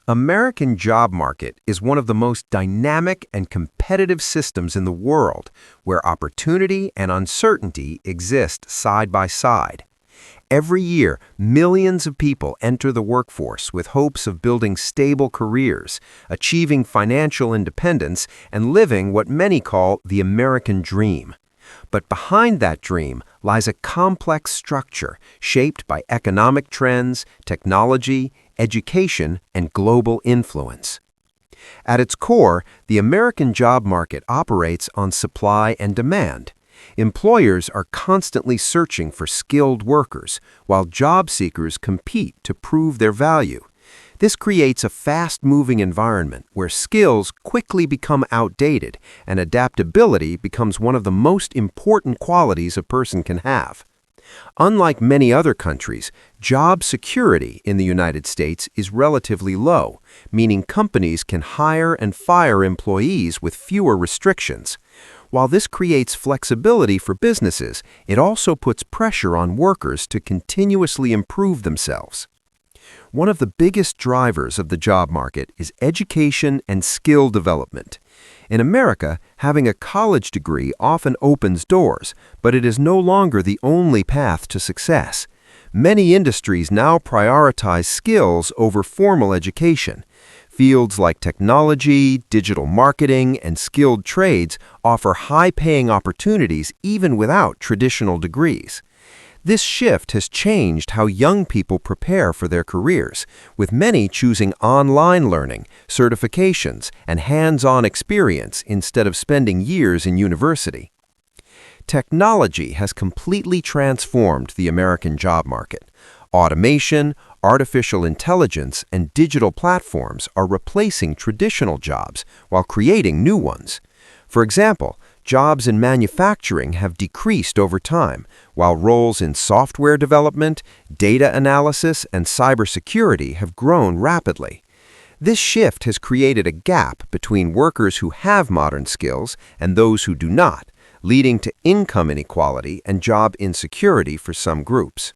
American job market is one of the most dynamic and competitive systems in the world, where opportunity and uncertainty exist side by side. Every year, millions of people enter the workforce with hopes of building stable careers, achieving financial independence, and living what many call the American dream. But behind that dream lies a complex structure shaped by economic trends, technology, education, and global influence. At its core, the American job market operates on supply and demand. Employers are constantly searching for skilled workers, while job seekers compete to prove their value. This creates a fast-moving environment where skills quickly become outdated and adaptability becomes one of the most important qualities a person can have. Unlike many other countries, job security in the United States is relatively low, meaning companies can hire and fire employees with fewer restrictions. While this creates flexibility for businesses, it also puts pressure on workers to continuously improve themselves. One of the biggest drivers of the job market is education and skill development. In America, having a college degree often opens doors, but it is no longer the only path to success. Many industries now prioritize skills over formal education. Fields like technology, digital marketing, and skilled trades offer high-paying opportunities even without traditional degrees. This shift has changed how young people prepare for their careers, with many choosing online learning, certifications, and hands-on experience instead of spending years in university. Technology has completely transformed the American job market. Automation, artificial intelligence, and digital platforms are replacing traditional jobs while creating new ones. For example, jobs in manufacturing have decreased over time, while roles in software development, data analysis, and cybersecurity have grown rapidly. This shift has created a gap between workers who have modern skills and those who do not, leading to income inequality and job insecurity for some groups.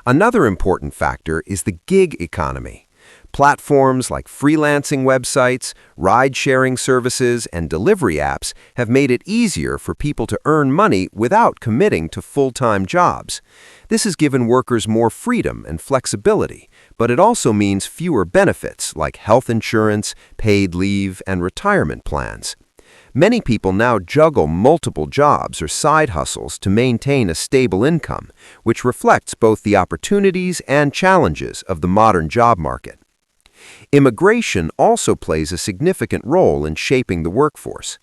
Another important factor is the gig economy. Platforms like freelancing websites, ride-sharing services, and delivery apps have made it easier for people to earn money without committing to full-time jobs. This has given workers more freedom and flexibility, but it also means fewer benefits like health insurance, paid leave, and retirement plans. Many people now juggle multiple jobs or side hustles to maintain a stable income, which reflects both the opportunities and challenges of the modern job market. Immigration also plays a significant role in shaping the workforce.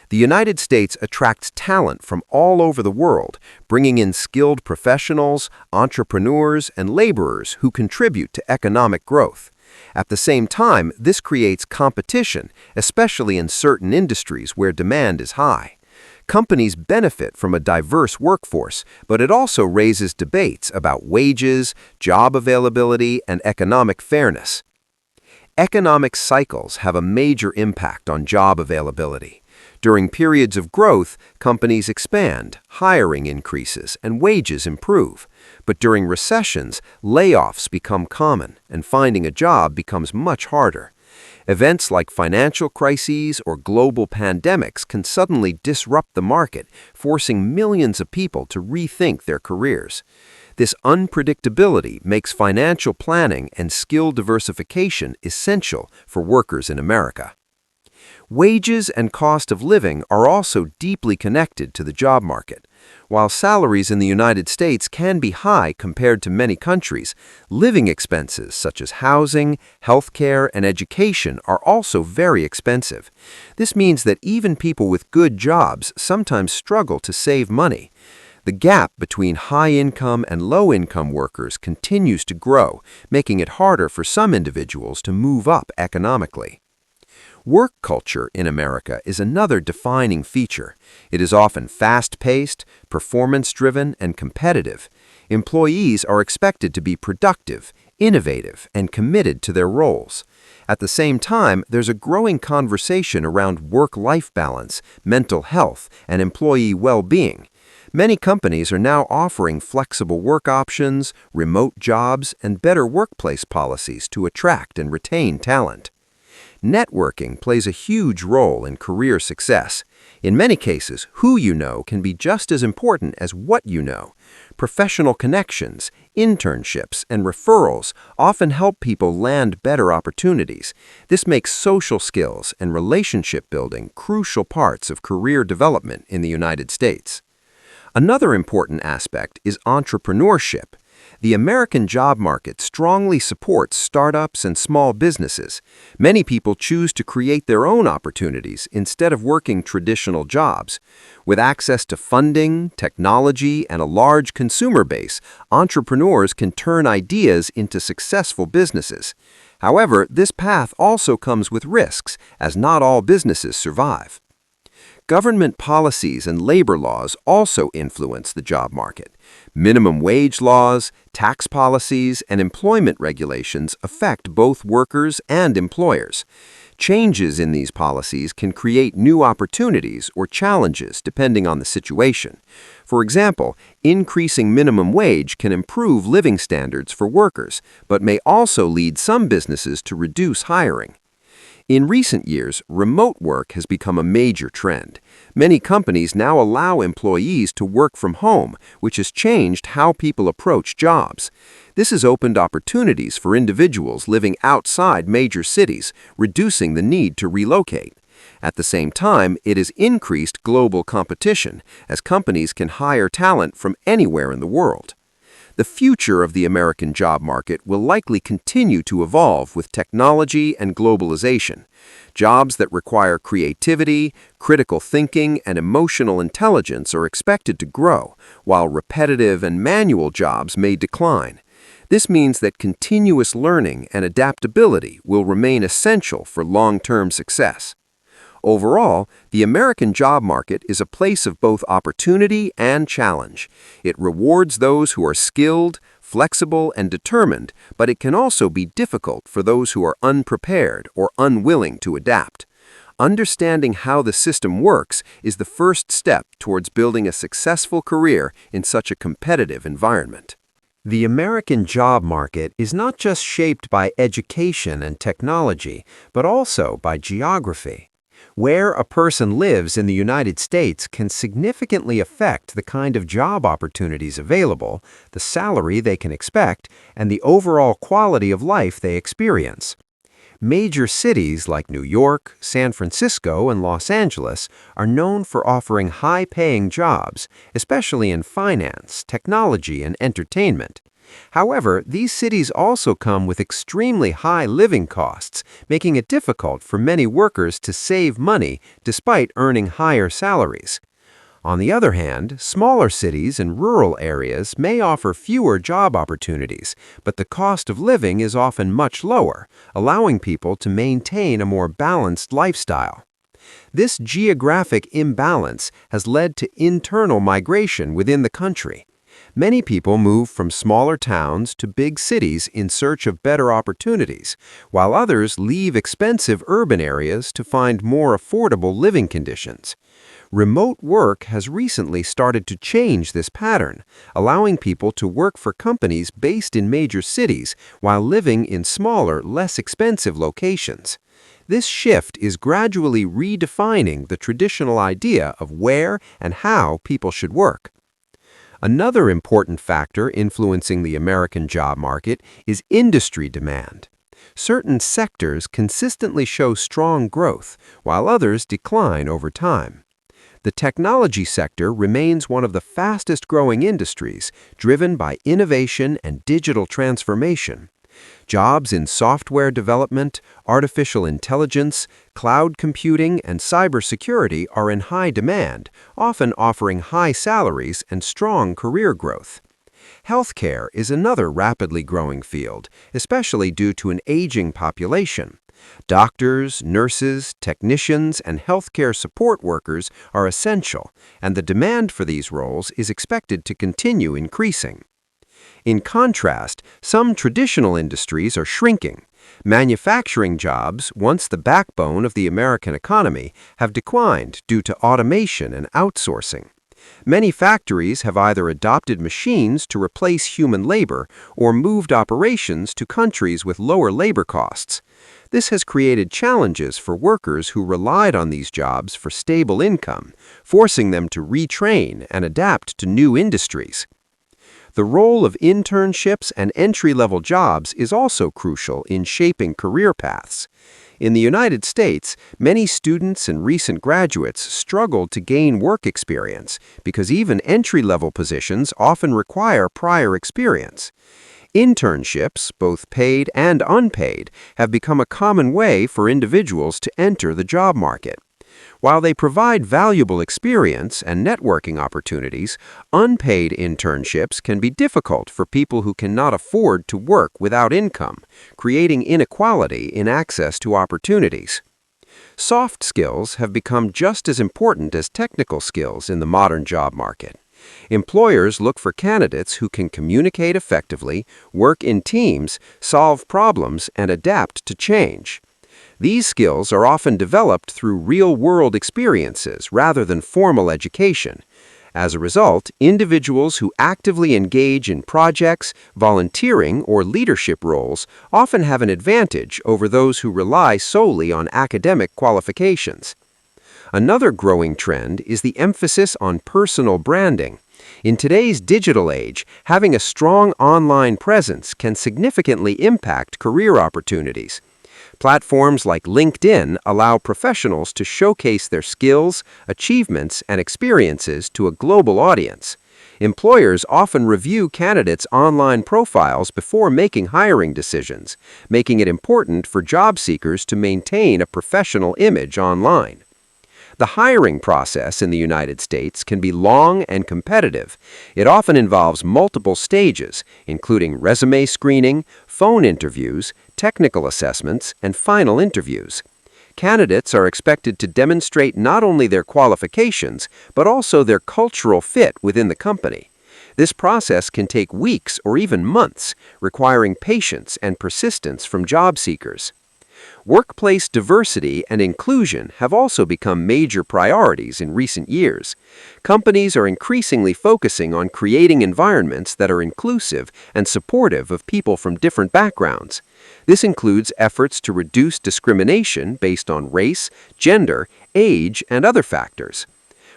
The United States attracts talent from all over the world, bringing in skilled professionals, entrepreneurs, and laborers who contribute to economic growth. At the same time, this creates competition, especially in certain industries where demand is high. Companies benefit from a diverse workforce, but it also raises debates about wages, job availability, and economic fairness. Economic cycles have a major impact on job availability. During periods of growth, companies expand, hiring increases, and wages improve. But during recessions, layoffs become common, and finding a job becomes much harder. Events like financial crises or global pandemics can suddenly disrupt the market, forcing millions of people to rethink their careers. This unpredictability makes financial planning and skill diversification essential for workers in America. Wages and cost of living are also deeply connected to the job market. While salaries in the United States can be high compared to many countries, living expenses such as housing, healthcare, and education are also very expensive. This means that even people with good jobs sometimes struggle to save money. The gap between high-income and low-income workers continues to grow, making it harder for some individuals to move up economically. Work culture in America is another defining feature. It is often fast-paced, performance-driven, and competitive. Employees are expected to be productive, innovative, and committed to their roles. At the same time, there's a growing conversation around work-life balance, mental health, and employee well-being. Many companies are now offering flexible work options, remote jobs, and better workplace policies to attract and retain talent. Networking plays a huge role in career success. In many cases, who you know can be just as important as what you know. Professional connections, internships, and referrals often help people land better opportunities. This makes social skills and relationship building crucial parts of career development in the United States. Another important aspect is entrepreneurship. The American job market strongly supports startups and small businesses. Many people choose to create their own opportunities instead of working traditional jobs. With access to funding, technology, and a large consumer base, entrepreneurs can turn ideas into successful businesses. However, this path also comes with risks, as not all businesses survive. Government policies and labor laws also influence the job market. Minimum wage laws, tax policies, and employment regulations affect both workers and employers. Changes in these policies can create new opportunities or challenges depending on the situation. For example, increasing minimum wage can improve living standards for workers, but may also lead some businesses to reduce hiring. In recent years, remote work has become a major trend. Many companies now allow employees to work from home, which has changed how people approach jobs. This has opened opportunities for individuals living outside major cities, reducing the need to relocate. At the same time, it has increased global competition, as companies can hire talent from anywhere in the world. The future of the American job market will likely continue to evolve with technology and globalization. Jobs that require creativity, critical thinking, and emotional intelligence are expected to grow, while repetitive and manual jobs may decline. This means that continuous learning and adaptability will remain essential for long-term success. Overall, the American job market is a place of both opportunity and challenge. It rewards those who are skilled, flexible, and determined, but it can also be difficult for those who are unprepared or unwilling to adapt. Understanding how the system works is the first step towards building a successful career in such a competitive environment. The American job market is not just shaped by education and technology, but also by geography. Where a person lives in the United States can significantly affect the kind of job opportunities available, the salary they can expect, and the overall quality of life they experience. Major cities like New York, San Francisco, and Los Angeles are known for offering high-paying jobs, especially in finance, technology, and entertainment. However, these cities also come with extremely high living costs, making it difficult for many workers to save money despite earning higher salaries. On the other hand, smaller cities and rural areas may offer fewer job opportunities, but the cost of living is often much lower, allowing people to maintain a more balanced lifestyle. This geographic imbalance has led to internal migration within the country. Many people move from smaller towns to big cities in search of better opportunities, while others leave expensive urban areas to find more affordable living conditions. Remote work has recently started to change this pattern, allowing people to work for companies based in major cities while living in smaller, less expensive locations. This shift is gradually redefining the traditional idea of where and how people should work. Another important factor influencing the American job market is industry demand. Certain sectors consistently show strong growth, while others decline over time. The technology sector remains one of the fastest-growing industries, driven by innovation and digital transformation. Jobs in software development, artificial intelligence, cloud computing, and cybersecurity are in high demand, often offering high salaries and strong career growth. Healthcare is another rapidly growing field, especially due to an aging population. Doctors, nurses, technicians, and healthcare support workers are essential, and the demand for these roles is expected to continue increasing. In contrast, some traditional industries are shrinking. Manufacturing jobs, once the backbone of the American economy, have declined due to automation and outsourcing. Many factories have either adopted machines to replace human labor or moved operations to countries with lower labor costs. This has created challenges for workers who relied on these jobs for stable income, forcing them to retrain and adapt to new industries. The role of internships and entry-level jobs is also crucial in shaping career paths. In the United States, many students and recent graduates struggle to gain work experience because even entry-level positions often require prior experience. Internships, both paid and unpaid, have become a common way for individuals to enter the job market. While they provide valuable experience and networking opportunities, unpaid internships can be difficult for people who cannot afford to work without income, creating inequality in access to opportunities. Soft skills have become just as important as technical skills in the modern job market. Employers look for candidates who can communicate effectively, work in teams, solve problems, and adapt to change. These skills are often developed through real-world experiences rather than formal education. As a result, individuals who actively engage in projects, volunteering, or leadership roles often have an advantage over those who rely solely on academic qualifications. Another growing trend is the emphasis on personal branding. In today's digital age, having a strong online presence can significantly impact career opportunities. Platforms like LinkedIn allow professionals to showcase their skills, achievements, and experiences to a global audience. Employers often review candidates' online profiles before making hiring decisions, making it important for job seekers to maintain a professional image online. The hiring process in the United States can be long and competitive. It often involves multiple stages, including resume screening, phone interviews, technical assessments, and final interviews. Candidates are expected to demonstrate not only their qualifications, but also their cultural fit within the company. This process can take weeks or even months, requiring patience and persistence from job seekers. Workplace diversity and inclusion have also become major priorities in recent years. Companies are increasingly focusing on creating environments that are inclusive and supportive of people from different backgrounds. This includes efforts to reduce discrimination based on race, gender, age, and other factors.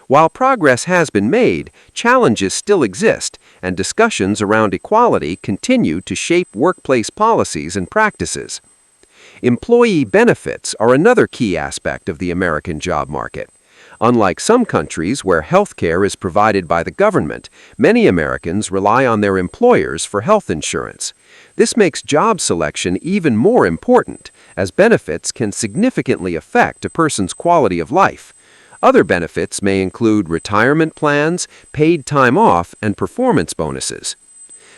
While progress has been made, challenges still exist, and discussions around equality continue to shape workplace policies and practices. Employee benefits are another key aspect of the American job market. Unlike some countries where health care is provided by the government, many Americans rely on their employers for health insurance. This makes job selection even more important, as benefits can significantly affect a person's quality of life. Other benefits may include retirement plans, paid time off, and performance bonuses.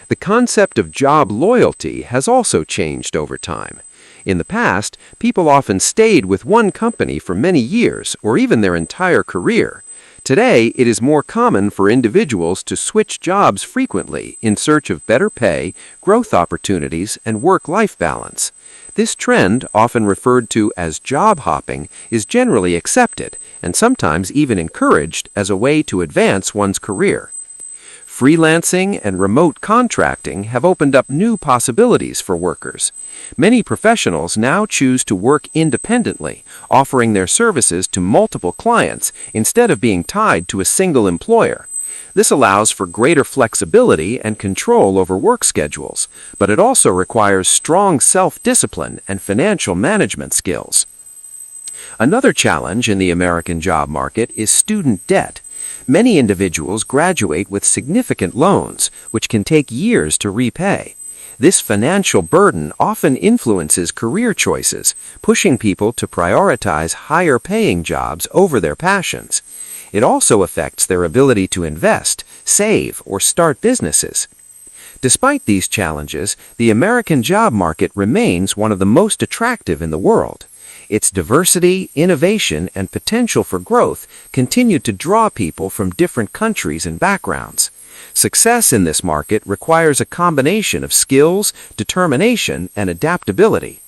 The concept of job loyalty has also changed over time. In the past, people often stayed with one company for many years or even their entire career. Today, it is more common for individuals to switch jobs frequently in search of better pay, growth opportunities, and work-life balance. This trend, often referred to as job hopping, is generally accepted and sometimes even encouraged as a way to advance one's career. Freelancing and remote contracting have opened up new possibilities for workers. Many professionals now choose to work independently, offering their services to multiple clients instead of being tied to a single employer. This allows for greater flexibility and control over work schedules, but it also requires strong self-discipline and financial management skills. Another challenge in the American job market is student debt. Many individuals graduate with significant loans, which can take years to repay. This financial burden often influences career choices, pushing people to prioritize higher-paying jobs over their passions. It also affects their ability to invest, save, or start businesses. Despite these challenges, the American job market remains one of the most attractive in the world. Its diversity, innovation, and potential for growth continue to draw people from different countries and backgrounds. Success in this market requires a combination of skills, determination, and adaptability.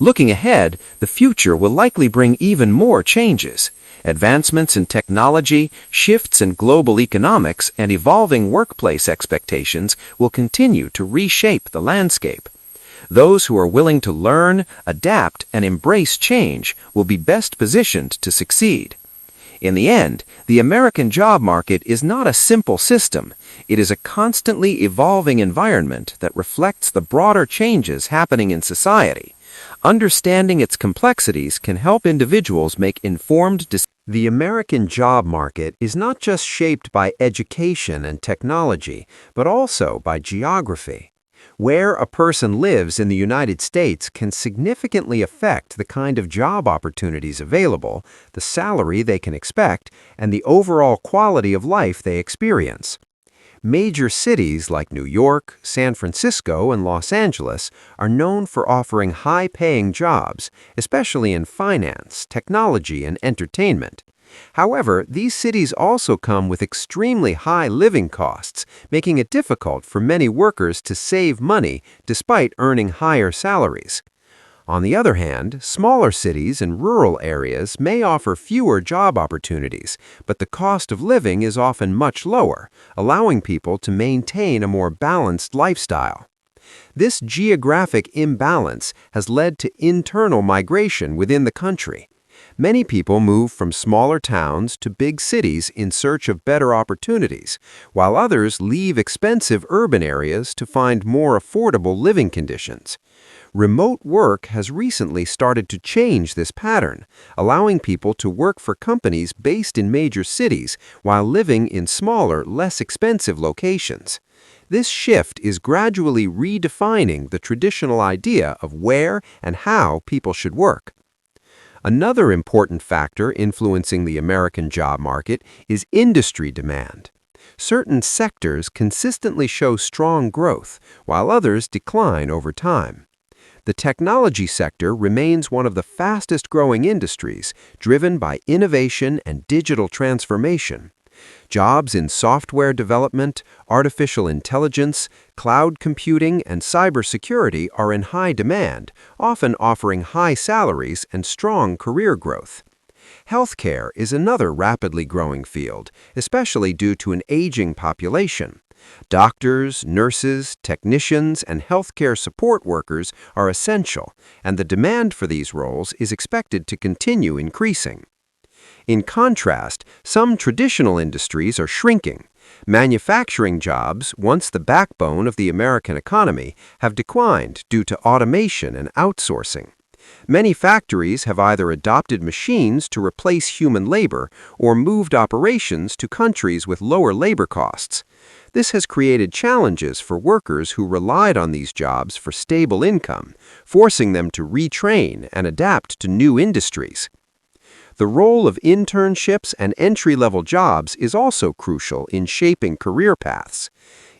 Looking ahead, the future will likely bring even more changes. Advancements in technology, shifts in global economics, and evolving workplace expectations will continue to reshape the landscape. Those who are willing to learn, adapt, and embrace change will be best positioned to succeed. In the end, the American job market is not a simple system. It is a constantly evolving environment that reflects the broader changes happening in society. Understanding its complexities can help individuals make informed decisions. The American job market is not just shaped by education and technology, but also by geography. Where a person lives in the United States can significantly affect the kind of job opportunities available, the salary they can expect, and the overall quality of life they experience. Major cities like New York, San Francisco, and Los Angeles are known for offering high-paying jobs, especially in finance, technology, and entertainment. However, these cities also come with extremely high living costs, making it difficult for many workers to save money despite earning higher salaries. On the other hand, smaller cities and rural areas may offer fewer job opportunities, but the cost of living is often much lower, allowing people to maintain a more balanced lifestyle. This geographic imbalance has led to internal migration within the country. Many people move from smaller towns to big cities in search of better opportunities, while others leave expensive urban areas to find more affordable living conditions. Remote work has recently started to change this pattern, allowing people to work for companies based in major cities while living in smaller, less expensive locations. This shift is gradually redefining the traditional idea of where and how people should work. Another important factor influencing the American job market is industry demand. Certain sectors consistently show strong growth, while others decline over time. The technology sector remains one of the fastest-growing industries, driven by innovation and digital transformation. Jobs in software development, artificial intelligence, cloud computing, and cybersecurity are in high demand, often offering high salaries and strong career growth. Healthcare is another rapidly growing field, especially due to an aging population. Doctors, nurses, technicians, and healthcare support workers are essential, and the demand for these roles is expected to continue increasing. In contrast, some traditional industries are shrinking. Manufacturing jobs, once the backbone of the American economy, have declined due to automation and outsourcing. Many factories have either adopted machines to replace human labor or moved operations to countries with lower labor costs. This has created challenges for workers who relied on these jobs for stable income, forcing them to retrain and adapt to new industries. The role of internships and entry-level jobs is also crucial in shaping career paths.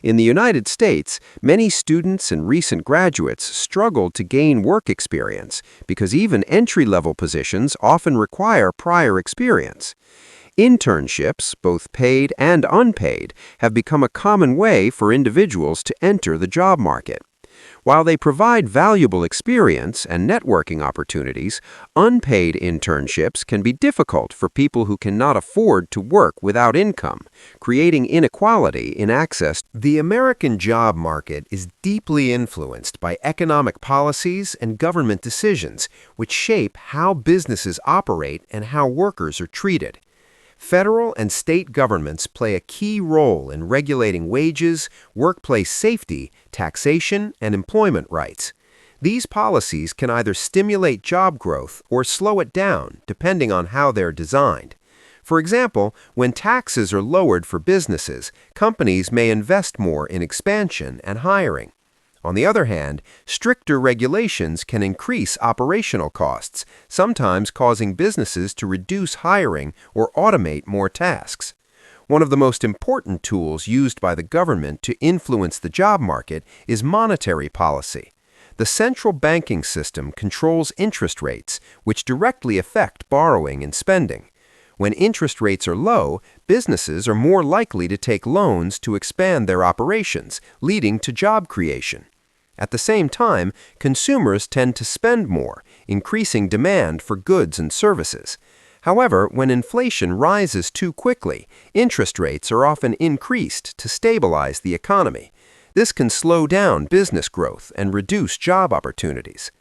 In the United States, many students and recent graduates struggle to gain work experience because even entry-level positions often require prior experience. Internships, both paid and unpaid, have become a common way for individuals to enter the job market. While they provide valuable experience and networking opportunities, unpaid internships can be difficult for people who cannot afford to work without income, creating inequality in access. The American job market is deeply influenced by economic policies and government decisions, which shape how businesses operate and how workers are treated. Federal and state governments play a key role in regulating wages, workplace safety, taxation, and employment rights. These policies can either stimulate job growth or slow it down, depending on how they're designed. For example, when taxes are lowered for businesses, companies may invest more in expansion and hiring. On the other hand, stricter regulations can increase operational costs, sometimes causing businesses to reduce hiring or automate more tasks. One of the most important tools used by the government to influence the job market is monetary policy. The central banking system controls interest rates, which directly affect borrowing and spending. When interest rates are low, businesses are more likely to take loans to expand their operations, leading to job creation. At the same time, consumers tend to spend more, increasing demand for goods and services. However, when inflation rises too quickly, interest rates are often increased to stabilize the economy. This can slow down business growth and reduce job opportunities.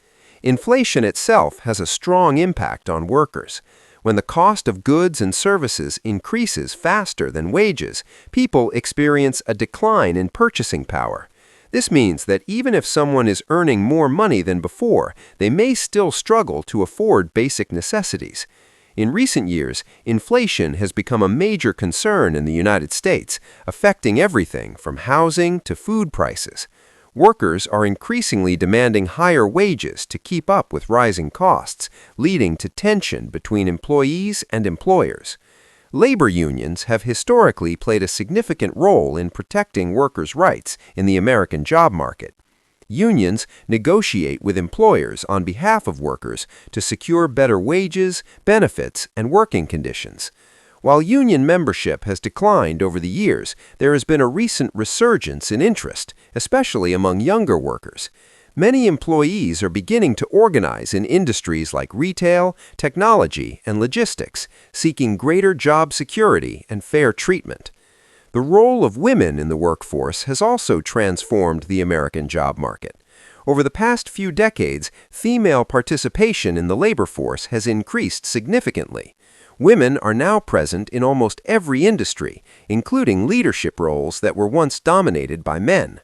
Inflation itself has a strong impact on workers. When the cost of goods and services increases faster than wages, people experience a decline in purchasing power. This means that even if someone is earning more money than before, they may still struggle to afford basic necessities. In recent years, inflation has become a major concern in the United States, affecting everything from housing to food prices. Workers are increasingly demanding higher wages to keep up with rising costs, leading to tension between employees and employers. Labor unions have historically played a significant role in protecting workers' rights in the American job market. Unions negotiate with employers on behalf of workers to secure better wages, benefits, and working conditions. While union membership has declined over the years, there has been a recent resurgence in interest, especially among younger workers. Many employees are beginning to organize in industries like retail, technology, and logistics, seeking greater job security and fair treatment. The role of women in the workforce has also transformed the American job market. Over the past few decades, female participation in the labor force has increased significantly. Women are now present in almost every industry, including leadership roles that were once dominated by men.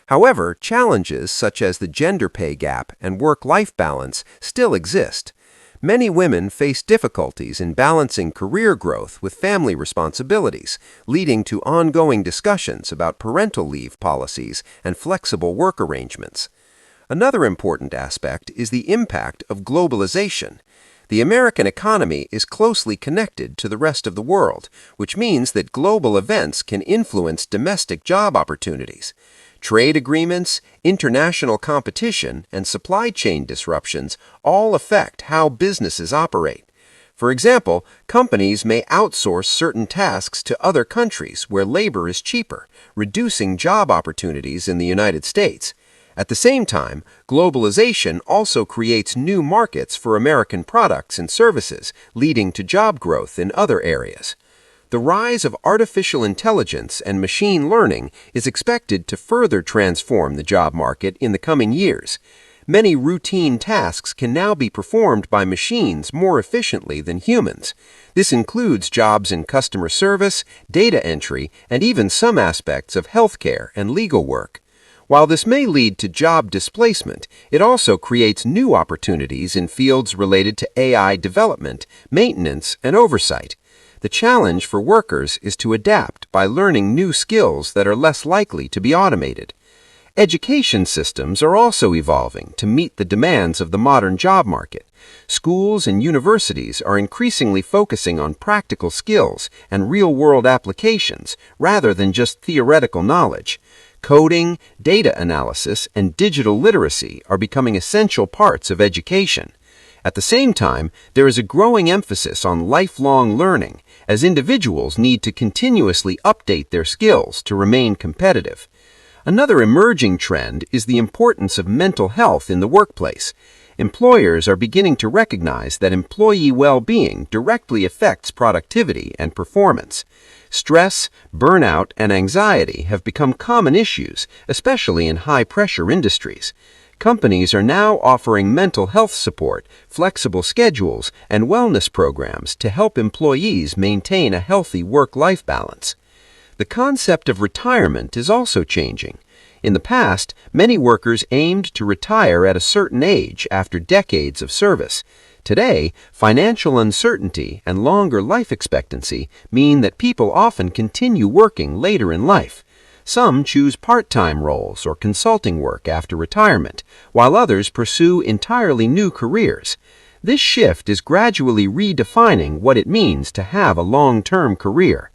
However, challenges such as the gender pay gap and work-life balance still exist. Many women face difficulties in balancing career growth with family responsibilities, leading to ongoing discussions about parental leave policies and flexible work arrangements. Another important aspect is the impact of globalization. The American economy is closely connected to the rest of the world, which means that global events can influence domestic job opportunities. Trade agreements, international competition, and supply chain disruptions all affect how businesses operate. For example, companies may outsource certain tasks to other countries where labor is cheaper, reducing job opportunities in the United States. At the same time, globalization also creates new markets for American products and services, leading to job growth in other areas. The rise of artificial intelligence and machine learning is expected to further transform the job market in the coming years. Many routine tasks can now be performed by machines more efficiently than humans. This includes jobs in customer service, data entry, and even some aspects of healthcare and legal work. While this may lead to job displacement, it also creates new opportunities in fields related to AI development, maintenance, and oversight. The challenge for workers is to adapt by learning new skills that are less likely to be automated. Education systems are also evolving to meet the demands of the modern job market. Schools and universities are increasingly focusing on practical skills and real-world applications rather than just theoretical knowledge. Coding, data analysis, and digital literacy are becoming essential parts of education. At the same time, there is a growing emphasis on lifelong learning, as individuals need to continuously update their skills to remain competitive. Another emerging trend is the importance of mental health in the workplace. Employers are beginning to recognize that employee well-being directly affects productivity and performance. Stress, burnout, and anxiety have become common issues, especially in high-pressure industries. Companies are now offering mental health support, flexible schedules, and wellness programs to help employees maintain a healthy work-life balance. The concept of retirement is also changing. In the past, many workers aimed to retire at a certain age after decades of service. Today, financial uncertainty and longer life expectancy mean that people often continue working later in life. Some choose part-time roles or consulting work after retirement, while others pursue entirely new careers. This shift is gradually redefining what it means to have a long-term career.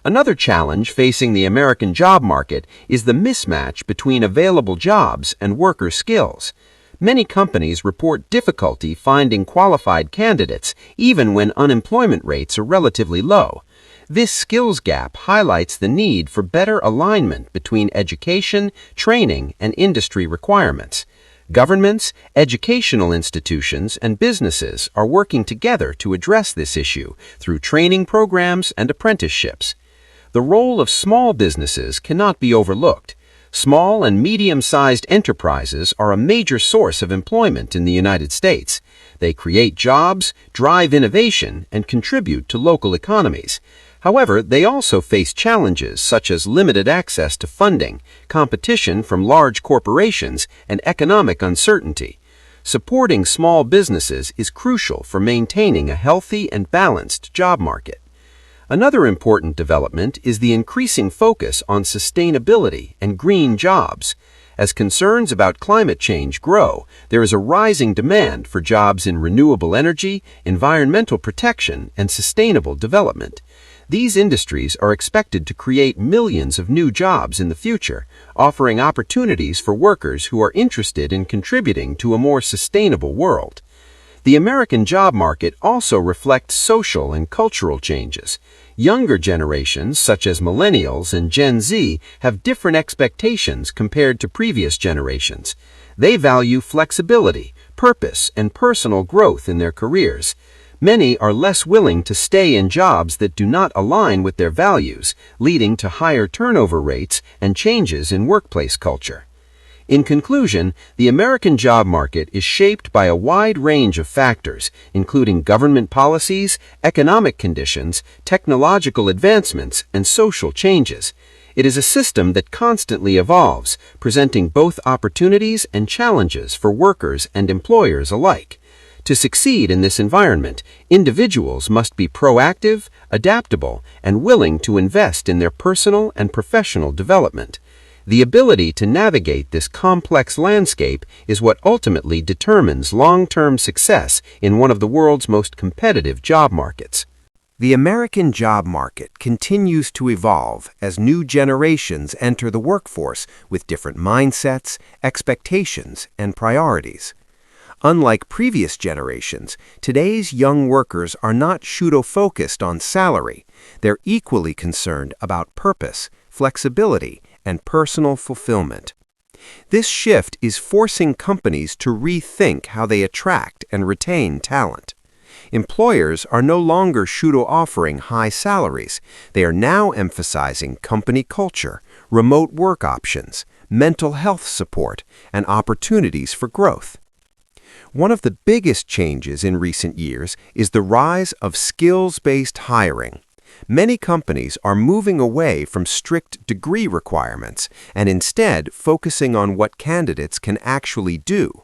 Another challenge facing the American job market is the mismatch between available jobs and worker skills. Many companies report difficulty finding qualified candidates even when unemployment rates are relatively low. This skills gap highlights the need for better alignment between education, training, and industry requirements. Governments, educational institutions, and businesses are working together to address this issue through training programs and apprenticeships. The role of small businesses cannot be overlooked. Small and medium-sized enterprises are a major source of employment in the United States. They create jobs, drive innovation, and contribute to local economies. However, they also face challenges such as limited access to funding, competition from large corporations, and economic uncertainty. Supporting small businesses is crucial for maintaining a healthy and balanced job market. Another important development is the increasing focus on sustainability and green jobs. As concerns about climate change grow, there is a rising demand for jobs in renewable energy, environmental protection, and sustainable development. These industries are expected to create millions of new jobs in the future, offering opportunities for workers who are interested in contributing to a more sustainable world. The American job market also reflects social and cultural changes. Younger generations, such as millennials and Gen Z, have different expectations compared to previous generations. They value flexibility, purpose, and personal growth in their careers. Many are less willing to stay in jobs that do not align with their values, leading to higher turnover rates and changes in workplace culture. In conclusion, the American job market is shaped by a wide range of factors, including government policies, economic conditions, technological advancements, and social changes. It is a system that constantly evolves, presenting both opportunities and challenges for workers and employers alike. To succeed in this environment, individuals must be proactive, adaptable, and willing to invest in their personal and professional development. The ability to navigate this complex landscape is what ultimately determines long-term success in one of the world's most competitive job markets. The American job market continues to evolve as new generations enter the workforce with different mindsets, expectations, and priorities. Unlike previous generations, today's young workers are not pseudo-focused on salary. They're equally concerned about purpose, flexibility, and personal fulfillment. This shift is forcing companies to rethink how they attract and retain talent. Employers are no longer pseudo-offering high salaries. They are now emphasizing company culture, remote work options, mental health support, and opportunities for growth. One of the biggest changes in recent years is the rise of skills-based hiring. Many companies are moving away from strict degree requirements and instead focusing on what candidates can actually do.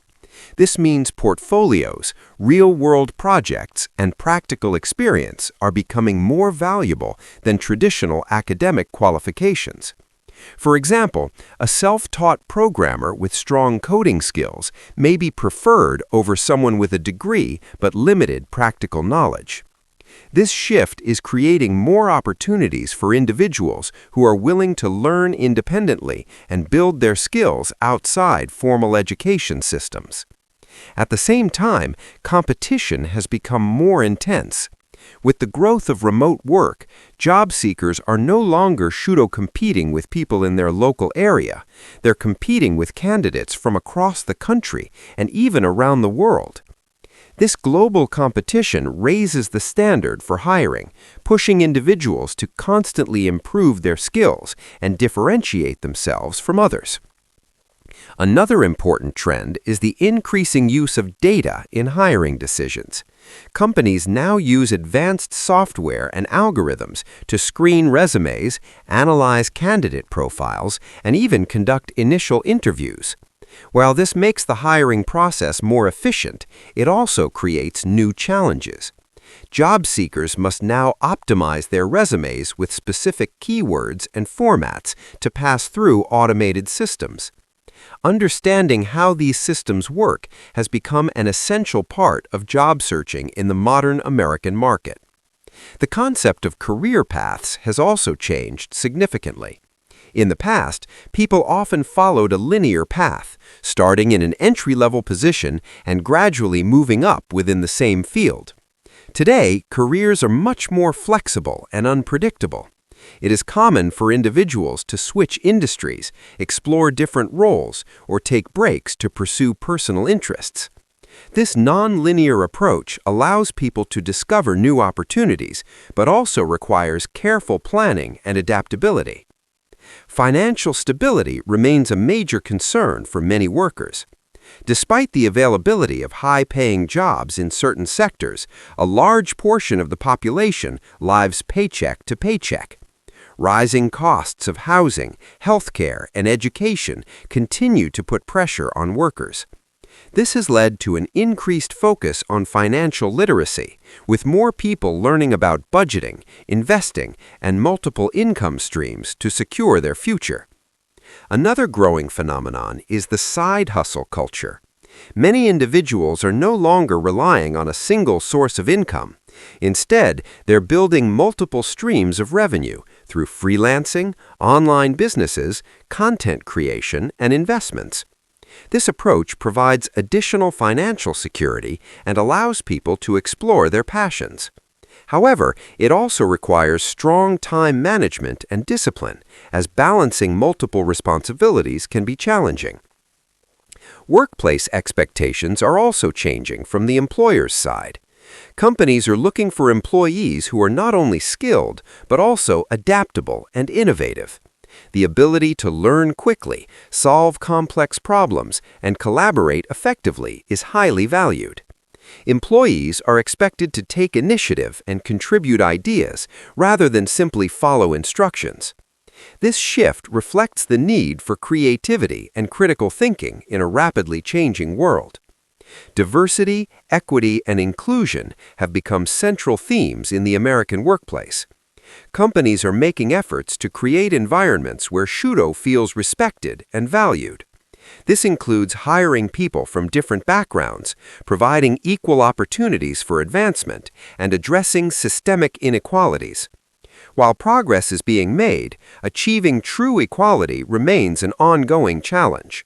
This means portfolios, real-world projects, and practical experience are becoming more valuable than traditional academic qualifications. For example, a self-taught programmer with strong coding skills may be preferred over someone with a degree but limited practical knowledge. This shift is creating more opportunities for individuals who are willing to learn independently and build their skills outside formal education systems. At the same time, competition has become more intense. With the growth of remote work, job seekers are no longer pseudo-competing with people in their local area. They're competing with candidates from across the country and even around the world. This global competition raises the standard for hiring, pushing individuals to constantly improve their skills and differentiate themselves from others. Another important trend is the increasing use of data in hiring decisions. Companies now use advanced software and algorithms to screen resumes, analyze candidate profiles, and even conduct initial interviews. While this makes the hiring process more efficient, it also creates new challenges. Job seekers must now optimize their resumes with specific keywords and formats to pass through automated systems. Understanding how these systems work has become an essential part of job searching in the modern American market. The concept of career paths has also changed significantly. In the past, people often followed a linear path, starting in an entry-level position and gradually moving up within the same field. Today, careers are much more flexible and unpredictable. It is common for individuals to switch industries, explore different roles, or take breaks to pursue personal interests. This non-linear approach allows people to discover new opportunities, but also requires careful planning and adaptability. Financial stability remains a major concern for many workers. Despite the availability of high-paying jobs in certain sectors, a large portion of the population lives paycheck to paycheck. Rising costs of housing, healthcare, and education continue to put pressure on workers. This has led to an increased focus on financial literacy, with more people learning about budgeting, investing, and multiple income streams to secure their future. Another growing phenomenon is the side hustle culture. Many individuals are no longer relying on a single source of income. Instead, they're building multiple streams of revenue through freelancing, online businesses, content creation, and investments. This approach provides additional financial security and allows people to explore their passions. However, it also requires strong time management and discipline, as balancing multiple responsibilities can be challenging. Workplace expectations are also changing from the employer's side. Companies are looking for employees who are not only skilled, but also adaptable and innovative. The ability to learn quickly, solve complex problems, and collaborate effectively is highly valued. Employees are expected to take initiative and contribute ideas rather than simply follow instructions. This shift reflects the need for creativity and critical thinking in a rapidly changing world. Diversity, equity, and inclusion have become central themes in the American workplace. Companies are making efforts to create environments where Shudo feels respected and valued. This includes hiring people from different backgrounds, providing equal opportunities for advancement, and addressing systemic inequalities. While progress is being made, achieving true equality remains an ongoing challenge.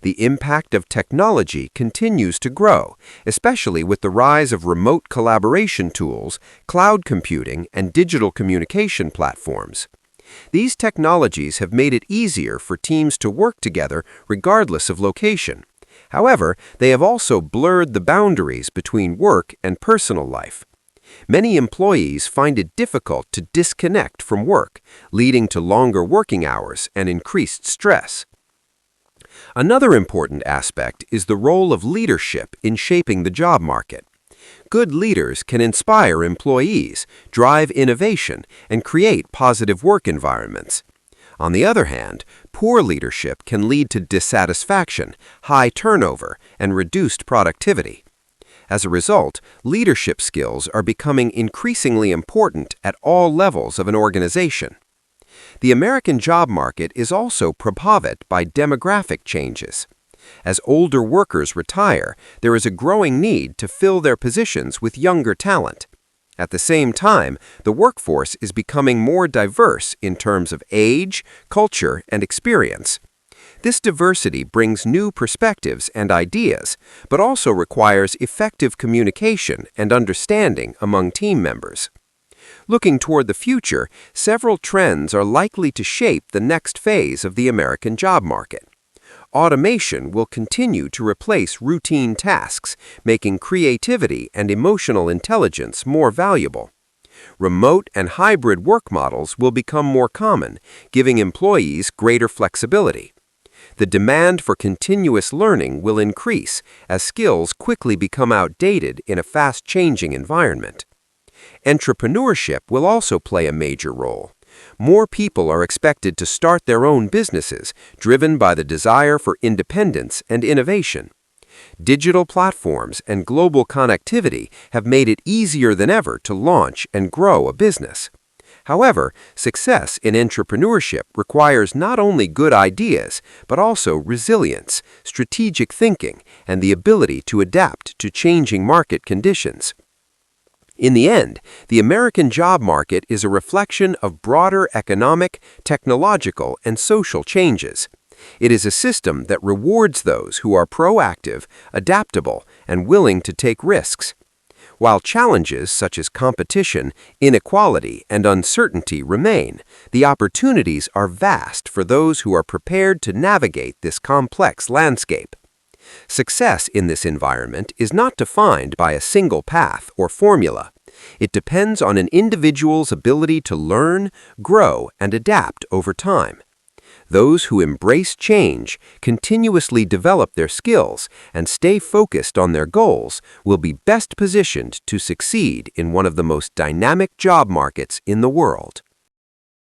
The impact of technology continues to grow, especially with the rise of remote collaboration tools, cloud computing, and digital communication platforms. These technologies have made it easier for teams to work together regardless of location. However, they have also blurred the boundaries between work and personal life. Many employees find it difficult to disconnect from work, leading to longer working hours and increased stress. Another important aspect is the role of leadership in shaping the job market. Good leaders can inspire employees, drive innovation, and create positive work environments. On the other hand, poor leadership can lead to dissatisfaction, high turnover, and reduced productivity. As a result, leadership skills are becoming increasingly important at all levels of an organization. The American job market is also propelled by demographic changes. As older workers retire, there is a growing need to fill their positions with younger talent. At the same time, the workforce is becoming more diverse in terms of age, culture, and experience. This diversity brings new perspectives and ideas, but also requires effective communication and understanding among team members. Looking toward the future, several trends are likely to shape the next phase of the American job market. Automation will continue to replace routine tasks, making creativity and emotional intelligence more valuable. Remote and hybrid work models will become more common, giving employees greater flexibility. The demand for continuous learning will increase as skills quickly become outdated in a fast-changing environment. Entrepreneurship will also play a major role. More people are expected to start their own businesses, driven by the desire for independence and innovation. Digital platforms and global connectivity have made it easier than ever to launch and grow a business. However, success in entrepreneurship requires not only good ideas, but also resilience, strategic thinking, and the ability to adapt to changing market conditions. In the end, the American job market is a reflection of broader economic, technological, and social changes. It is a system that rewards those who are proactive, adaptable, and willing to take risks. While challenges such as competition, inequality, and uncertainty remain, the opportunities are vast for those who are prepared to navigate this complex landscape. Success in this environment is not defined by a single path or formula. It depends on an individual's ability to learn, grow, and adapt over time. Those who embrace change, continuously develop their skills, and stay focused on their goals will be best positioned to succeed in one of the most dynamic job markets in the world.